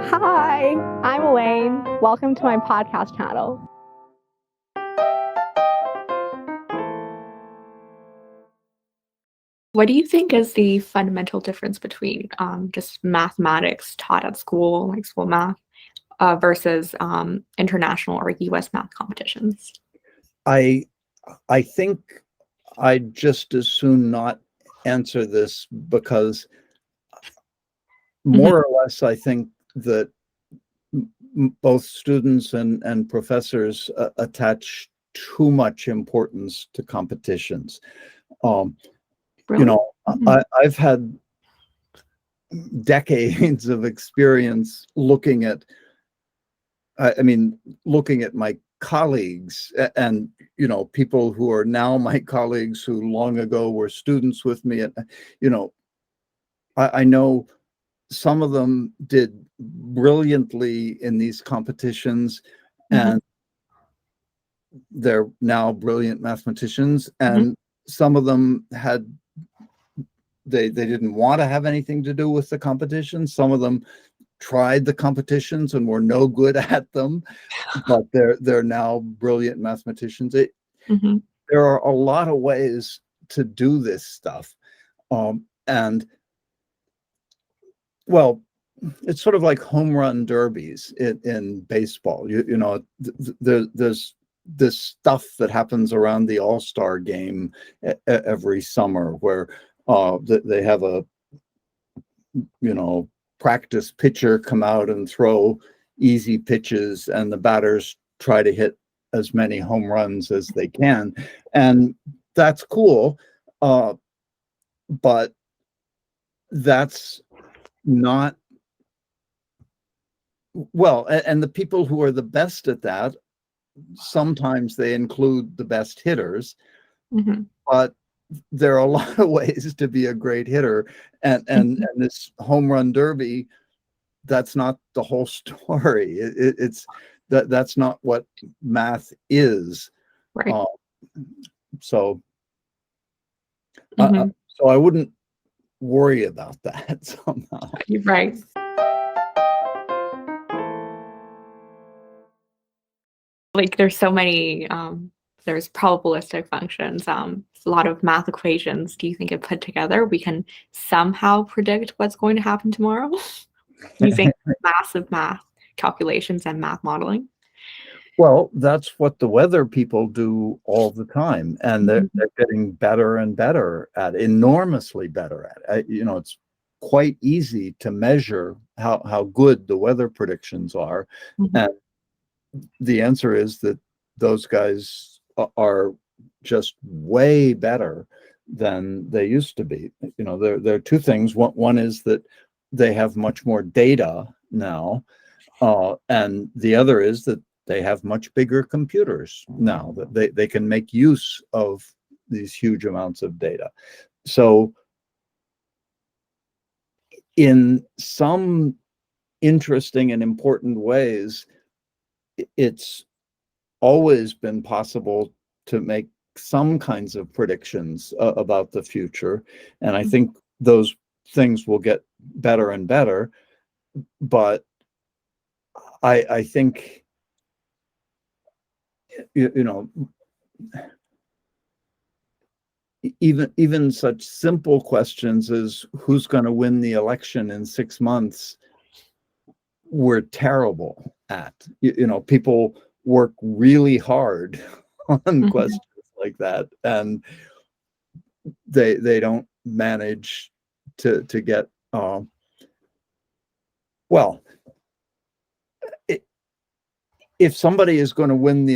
Hi, I'm Elaine. Welcome to my podcast channel. What do you think is the fundamental difference between just mathematics taught at school, like school math, versus international or US math competitions? I I think I'd just as soon not answer this because Mhm. more or less I think that both students and professors attach too much importance to competitions. Um, you Really? know, Mhm. I've had decades of experience looking at, I mean, looking at my colleagues and people who are now my colleagues who long ago were students with me, and you know I know some of them did brilliantly in these competitions, Mhm. and they're now brilliant mathematicians, Mhm. and some of them had they didn't want to have anything to do with the competition. Some of them tried the competitions and were no good at them, but they're now brilliant mathematicians. Mhm. There are a lot of ways to do this stuff, and well, it's sort of like home run derbies in baseball. There's this stuff that happens around the All-Star game every summer where they have a practice pitcher come out and throw easy pitches, and the batters try to hit as many home runs as they can, and that's cool. Uh, but that's not well, and the people who are the best at that, sometimes they include the best hitters, Mhm. but there are a lot of ways to be a great hitter, and Mhm. this home run derby, that's not the whole story. It's that's not what math is. Right. Uh, so Mhm. so I wouldn't worry about that somehow. You're right. Like there's so many there's probabilistic functions, a lot of math equations. Do you think if put together we can somehow predict what's going to happen tomorrow using massive math calculations and math modeling? Well, that's what the weather people do all the time, and they're, Mhm. they're getting better and better at it, enormously better at it. It's quite easy to measure how good the weather predictions are, Mhm. and the answer is that those guys are just way better than they used to be. There are two things. One is that they have much more data now, and the other is that they have much bigger computers now, that they can make use of these huge amounts of data. So in some interesting and important ways, it's always been possible to make some kinds of predictions about the future. And I Mhm. think those things will get better and better. But I think, you know, even such simple questions as who's going to win the election in 6 months, we're terrible at. People work really hard on Mhm. questions like that, and they don't manage to get well. If somebody is going to win the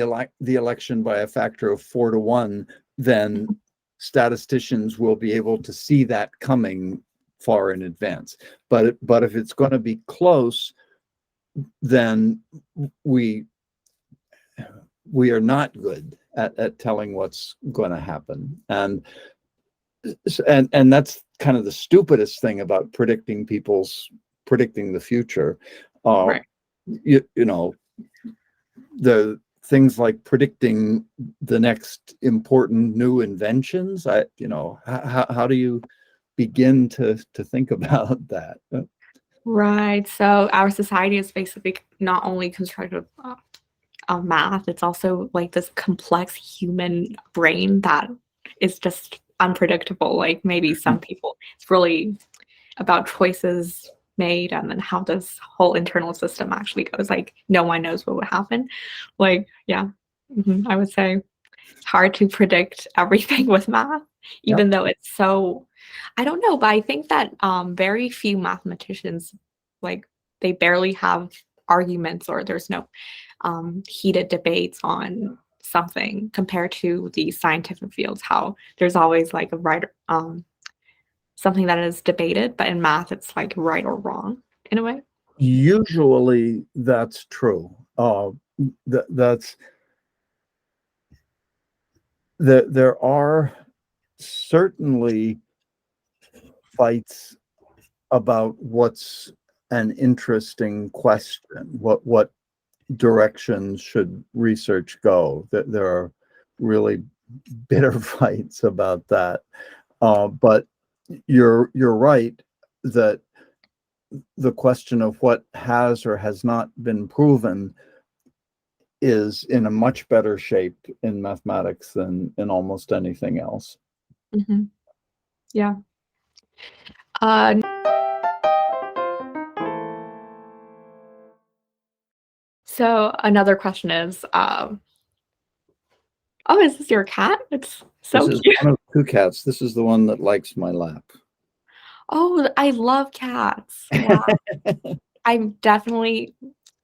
election by a factor of 4 to 1, then Mhm. statisticians will be able to see that coming far in advance. But if it's going to be close, then we we are not good at telling what's going to happen, and that's kind of the stupidest thing about predicting the future. Uh, Right. you know, the things like predicting the next important new inventions. How do you begin to think about that? Right. So our society is basically not only constructed of math, it's also like this complex human brain that is just unpredictable. Like maybe some people, it's really about choices made and then how this whole internal system actually goes. Like no one knows what would happen. Like, yeah, I would say it's hard to predict everything with math, Yep. even though it's so, I don't know, but I think that very few mathematicians, like they barely have arguments or there's no heated debates on something compared to the scientific fields, how there's always like a right, something that is debated, but in math, it's like right or wrong in a way. Usually that's true. That's there are certainly fights about what's an interesting question. What direction should research go? That there are really bitter fights about that. But you're right that the question of what has or has not been proven is in a much better shape in mathematics than in almost anything else. hmm Yeah. Uh, so another question is, oh, is this your cat? It's This so is cute. one of two cats. This is the one that likes my lap. Oh, I love cats. Wow. I'm definitely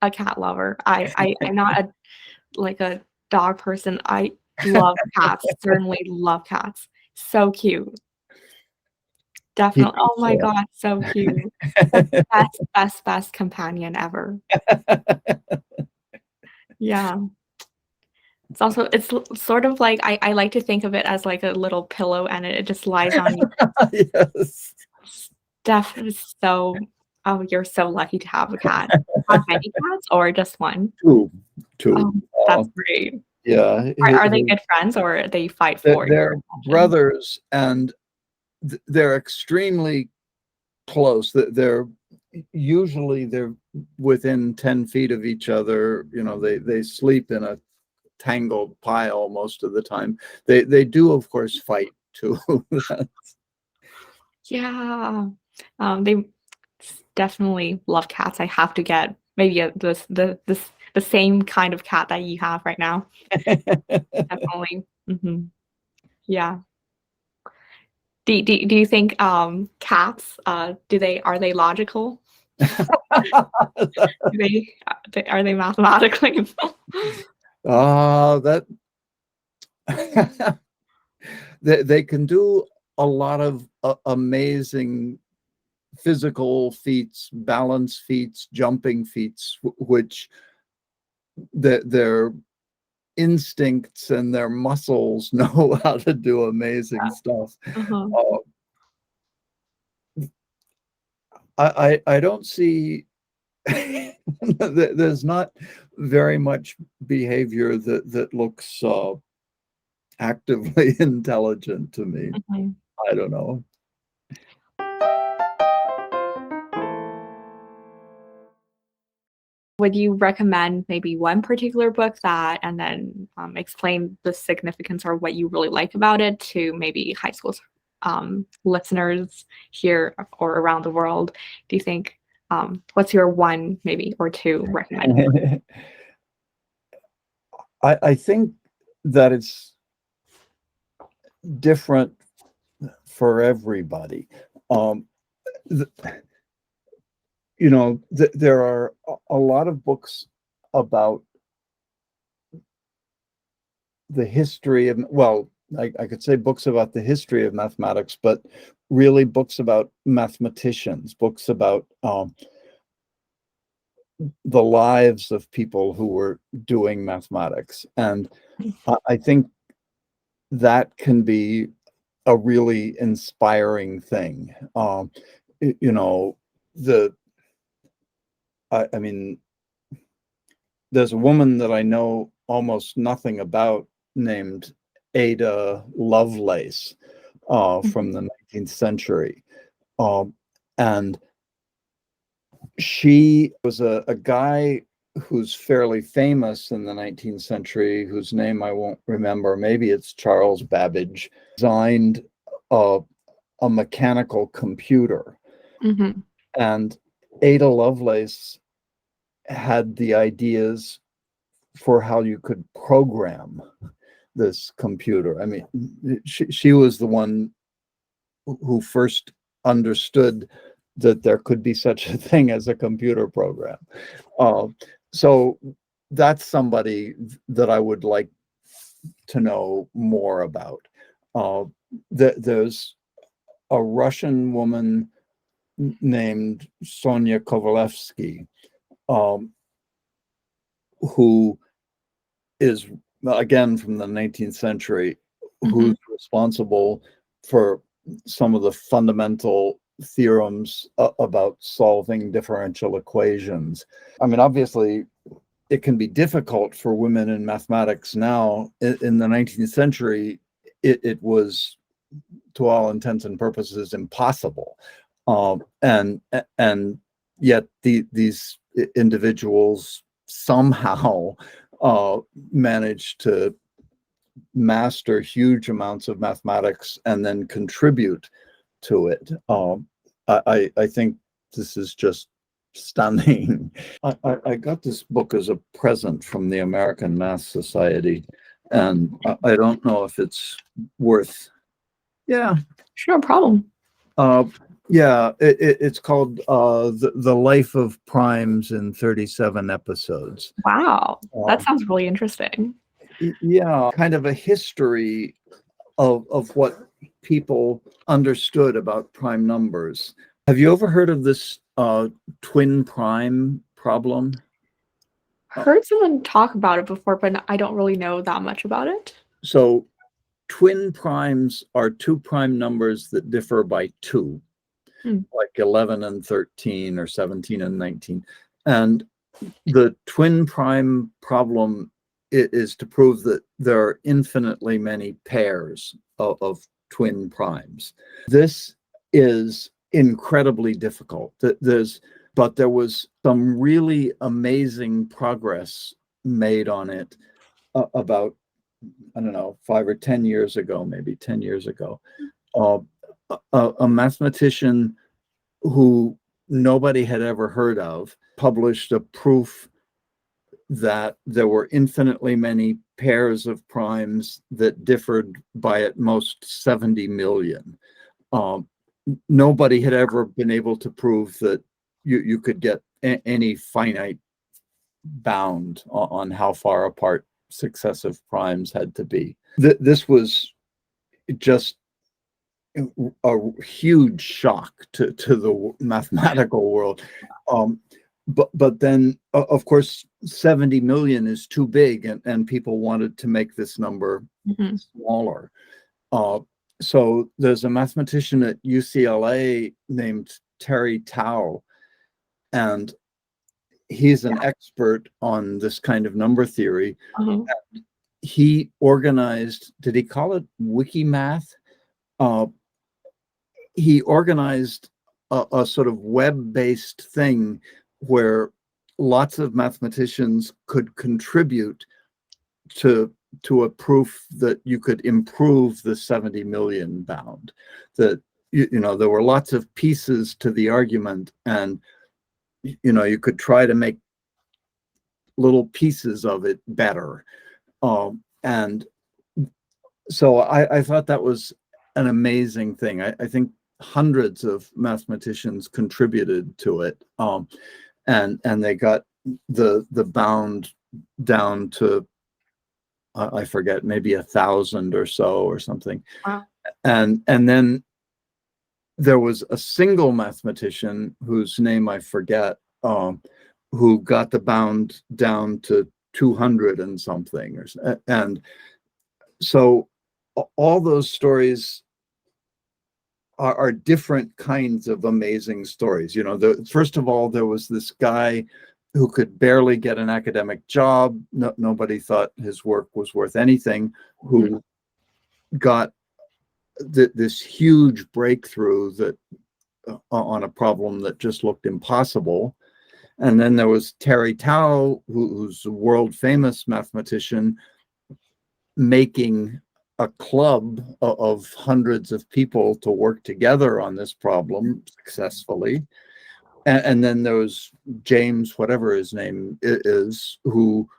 a cat lover. I'm not a like a dog person. I love cats. Certainly love cats. So cute. He Definitely. Oh thinks my so. God, so cute. The best companion ever. Yeah. It's also sort of like I like to think of it as like a little pillow and it just lies on you. Yes. Definitely so. Oh, you're so lucky to have a cat. Have many cats or just one? Two. Two. Oh, that's great. Yeah. Are they good friends or they fight for They're your attention? brothers, and they're extremely close. They're usually they're within 10 feet of each other. You know, they sleep in a tangled pile most of the time. They do, of course, fight too. Yeah. They definitely love cats. I have to get maybe the same kind of cat that you have right now. Definitely. Yeah. Do you think cats are they logical? Do are they mathematically? That they can do a lot of amazing physical feats, balance feats, jumping feats, which their instincts and their muscles know how to do amazing stuff. Uh-huh. Uh, I don't see there's not very much behavior that looks actively intelligent to me. Mhm. I don't know. Would you recommend maybe one particular book that and then explain the significance or what you really like about it to maybe high school listeners here or around the world? Do you think what's your one maybe or two recommended book? I think that it's different for everybody. Um, th- there are a lot of books about the history of, well, I could say books about the history of mathematics, but really books about mathematicians, books about the lives of people who were doing mathematics. And I think that can be a really inspiring thing. You know, the I mean, there's a woman that I know almost nothing about named Ada Lovelace from the 19th century. Um, and She was a guy who's fairly famous in the 19th century, whose name I won't remember. Maybe it's Charles Babbage, designed a, a mechanical computer. Mm-hmm. And Ada Lovelace had the ideas for how you could program this computer. I mean, she was the one who first understood that there could be such a thing as a computer program. So that's somebody that I would like to know more about. There's a Russian woman named Sonia Kovalevsky, who is, again, from the 19th century, who's responsible for some of the fundamental theorems about solving differential equations. I mean, obviously, it can be difficult for women in mathematics now. In the 19th century, it was, to all intents and purposes, impossible. And yet these individuals somehow managed to master huge amounts of mathematics and then contribute to it. I think this is just stunning. I got this book as a present from the American Math Society, and I don't know if it's worth. Yeah, Sure, no problem. yeah, it's called The Life of Primes in 37 Episodes. Wow, that sounds really interesting. Yeah, kind of a history of what people understood about prime numbers. Have you ever heard of this twin prime problem? Heard someone talk about it before, but I don't really know that much about it. So twin primes are two prime numbers that differ by 2, like 11 and 13 or 17 and 19. And the twin prime problem is to prove that there are infinitely many pairs of twin primes. This is incredibly difficult. But there was some really amazing progress made on it about, I don't know, 5 or 10 years ago, maybe 10 years ago. A mathematician who nobody had ever heard of published a proof that there were infinitely many pairs of primes that differed by at most 70 million. Nobody had ever been able to prove that you could get any finite bound on how far apart successive primes had to be. This was just a huge shock to the mathematical world. But then, of course, 70 million is too big, and people wanted to make this number smaller. So there's a mathematician at UCLA named Terry Tao, and he's an expert on this kind of number theory. He organized, did he call it Wikimath? He organized a sort of web-based thing where lots of mathematicians could contribute to a proof that you could improve the 70 million bound. That you know, there were lots of pieces to the argument, and you could try to make little pieces of it better. And so I thought that was an amazing thing. I think hundreds of mathematicians contributed to it, and they got the bound down to I forget, maybe 1,000 or so or something. Wow. And then there was a single mathematician whose name I forget, who got the bound down to 200 and something. And so all those stories are different kinds of amazing stories. First of all, there was this guy who could barely get an academic job. Nobody thought his work was worth anything, who got this huge breakthrough that on a problem that just looked impossible. And then there was Terry Tao, who's a world famous mathematician, making a club of hundreds of people to work together on this problem successfully. And then there was James, whatever his name is, who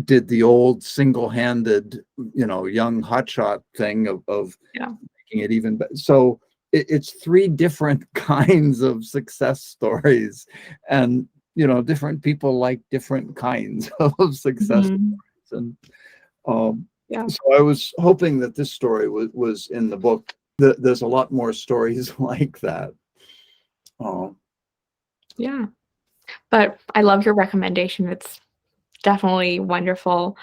did the old single-handed, young hotshot thing of making it even better. So it's three different kinds of success stories, and different people like different kinds of success stories. And so I was hoping that this story was in the book. There's a lot more stories like that. Yeah, but I love your recommendation. It's definitely wonderful.